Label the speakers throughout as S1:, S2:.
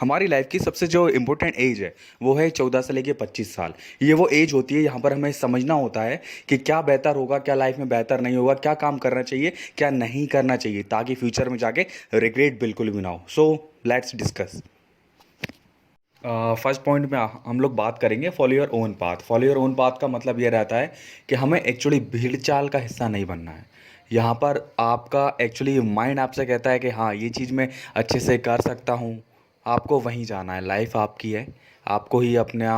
S1: हमारी लाइफ की सबसे जो इम्पोर्टेंट एज है वो है 14 से लेके 25 साल। ये वो एज होती है यहाँ पर हमें समझना होता है कि क्या बेहतर होगा, क्या लाइफ में बेहतर नहीं होगा, क्या काम करना चाहिए, क्या नहीं करना चाहिए, ताकि फ्यूचर में जाके रिग्रेट बिल्कुल भी ना हो। So let's discuss. First point में हम लोग बात करेंगे follow your own path. Follow your own path का मतलब ये रहता है कि हमें एक्चुअली भीड़ चाल का हिस्सा नहीं बनना है। यहाँ पर आपका एक्चुअली माइंड आपसे कहता है कि हाँ ये चीज़ मैं अच्छे से कर सकता हूँ, आपको वहीं जाना है। लाइफ आपकी है, आपको ही अपना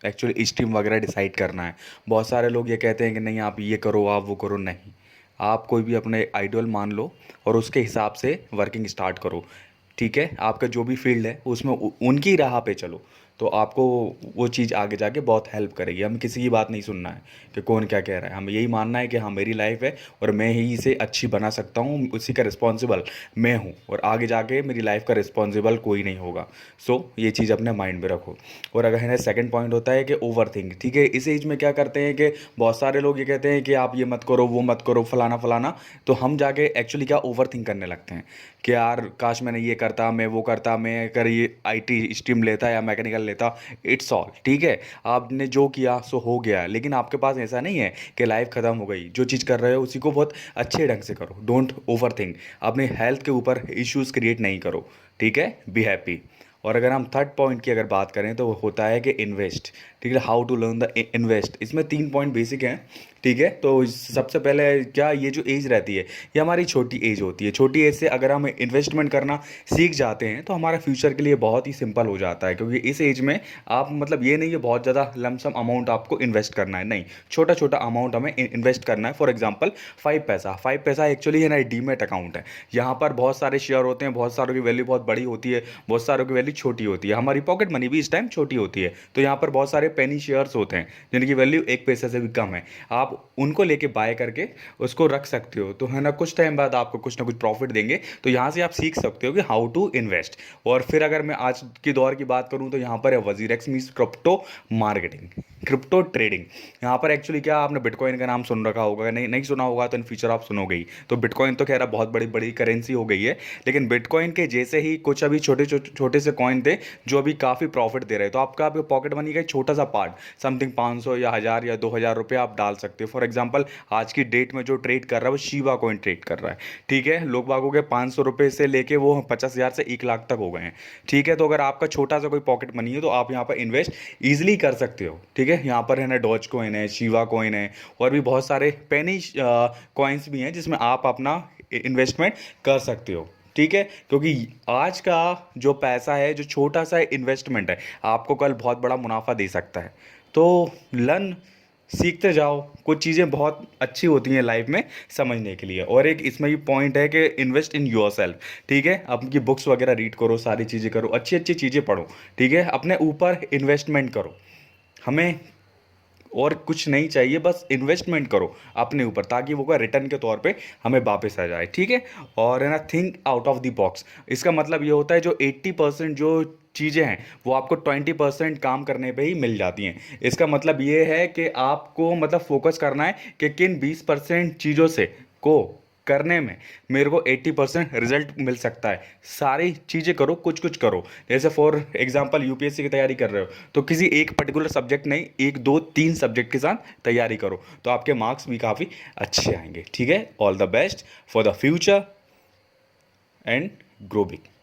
S1: एक्चुअली स्ट्रीम वगैरह डिसाइड करना है। बहुत सारे लोग ये कहते हैं कि नहीं आप ये करो, आप वो करो। नहीं, आप कोई भी अपने आइडियल मान लो और उसके हिसाब से वर्किंग स्टार्ट करो। ठीक है, आपका जो भी फील्ड है उसमें उनकी राह पे चलो, तो आपको वो चीज़ आगे जाके बहुत हेल्प करेगी। हमें किसी की बात नहीं सुनना है कि कौन क्या कह रहा है, हमें यही मानना है कि हाँ मेरी लाइफ है और मैं ही इसे अच्छी बना सकता हूँ, उसी का रिस्पॉन्सिबल मैं हूँ और आगे जाके मेरी लाइफ का रिस्पॉन्सिबल कोई नहीं होगा। सो ये चीज़ अपने माइंड में रखो। और अगर है सेकंड पॉइंट होता है कि ओवर थिंक। ठीक है, इस एज में क्या करते हैं कि बहुत सारे लोग ये कहते हैं कि आप ये मत करो, वो मत करो, फलाना फलाना। तो हम जाके एक्चुअली क्या ओवर थिंक करने लगते हैं कि यार काश मैंने ये करता, मैं वो करता, मैं अगर ये आईटी स्ट्रीम लेता या मैकेनिकल लेता। इट्स ऑल ठीक है, आपने जो किया सो हो गया, लेकिन आपके पास ऐसा नहीं है कि लाइफ ख़त्म हो गई। जो चीज़ कर रहे हो उसी को बहुत अच्छे ढंग से करो। डोंट ओवर थिंक, अपने हेल्थ के ऊपर इश्यूज़ क्रिएट नहीं करो। ठीक है, बी हैप्पी। और अगर हम थर्ड पॉइंट की अगर बात करें तो वो होता है कि इन्वेस्ट। ठीक है, how to learn the invest. इसमें 3 पॉइंट बेसिक हैं। ठीक है, तो सबसे पहले क्या, ये जो एज रहती है ये हमारी छोटी एज होती है। छोटी एज से अगर हम इन्वेस्टमेंट करना सीख जाते हैं तो हमारा फ्यूचर के लिए बहुत ही सिंपल हो जाता है, क्योंकि इस एज में आप मतलब ये नहीं है बहुत ज़्यादा लमसम अमाउंट आपको इन्वेस्ट करना है। नहीं, छोटा छोटा अमाउंट हमें इन्वेस्ट करना है। फॉर एग्जांपल 5 पैसा। 5 पैसा एक्चुअली है ना डीमेट अकाउंट है। यहाँ पर बहुत सारे शेयर होते हैं, बहुत सारों की वैल्यू बहुत बड़ी होती है, बहुत सारों की वैल्यू छोटी होती है। हमारी पॉकेट मनी भी इस टाइम छोटी होती है, तो यहाँ पर बहुत सारे पेनी शेयर्स होते हैं जिनकी वैल्यू 1 पैसे से भी कम है। आप उनको लेके बाय करके उसको रख सकते हो, तो है ना कुछ टाइम बाद आपको कुछ ना कुछ प्रॉफिट देंगे। तो यहाँ से आप सीख सकते हो कि हाउ टू इन्वेस्ट। और फिर अगर मैं आज की दौर की बात करूँ तो यहाँ पर है WazirX means crypto marketing, crypto trading. यहाँ पर एक्चुअली क्या, आपने बिटकॉइन का नाम सुन रखा होगा, नहीं नहीं सुना होगा तो इन फ्यूचर आप सुनोगे ही। तो बिटकॉइन तो खैर बहुत बड़ी बड़ी करेंसी हो गई है, लेकिन बिटकॉइन के जैसे ही कुछ अभी छोटे छोटे से कॉइन थे जो अभी काफ़ी प्रॉफिट दे रहे हैं। तो आपका आपके पॉकेट मनी का एक छोटा सा पार्ट, समथिंग 500 या 1000 या 2000 रुपये आप डाल सकते हो। फॉर एग्जाम्पल आज की डेट में जो ट्रेड कर रहा है वो शिवा कॉइन ट्रेड कर रहा है। ठीक है, लोग बागों के 500 रुपये से लेके वो 50,000 से 1 लाख तक हो गए हैं। ठीक है, तो अगर आपका छोटा सा कोई पॉकेट मनी है तो आप यहाँ पर इन्वेस्ट ईजिली कर सकते हो। ठीक है, यहाँ पर है ना डॉज कॉइन है, शिवा कॉइन है, और भी बहुत सारे पेनी कॉइन्स भी हैं जिसमें आप अपना इन्वेस्टमेंट कर सकते हो। ठीक है, क्योंकि आज का जो पैसा है, जो छोटा सा इन्वेस्टमेंट है, आपको कल बहुत बड़ा मुनाफा दे सकता है। तो लर्न, सीखते जाओ। कुछ चीज़ें बहुत अच्छी होती हैं लाइफ में समझने के लिए। और एक इसमें भी पॉइंट है कि इन्वेस्ट इन योर सेल्फ। ठीक है, अपनी बुक्स वगैरह रीड करो, सारी चीज़ें करो, अच्छी अच्छी चीज़ें पढ़ो। ठीक है, अपने ऊपर इन्वेस्टमेंट करो। हमें और कुछ नहीं चाहिए, बस इन्वेस्टमेंट करो अपने ऊपर, ताकि वो का रिटर्न के तौर पे हमें वापस आ जाए। ठीक है, और है ना think out of the box. इसका मतलब ये होता है जो 80% जो चीज़ें हैं वो आपको 20% काम करने पे ही मिल जाती हैं। इसका मतलब ये है कि आपको मतलब फोकस करना है कि किन 20% चीज़ों से को करने में मेरे को 80% रिजल्ट मिल सकता है। सारी चीज़ें करो, कुछ कुछ करो। जैसे फॉर एग्जांपल यूपीएससी की तैयारी कर रहे हो तो किसी एक पर्टिकुलर सब्जेक्ट नहीं, 1 2 3 सब्जेक्ट के साथ तैयारी करो, तो आपके मार्क्स भी काफ़ी अच्छे आएंगे। ठीक है, all the best for the future and grow big.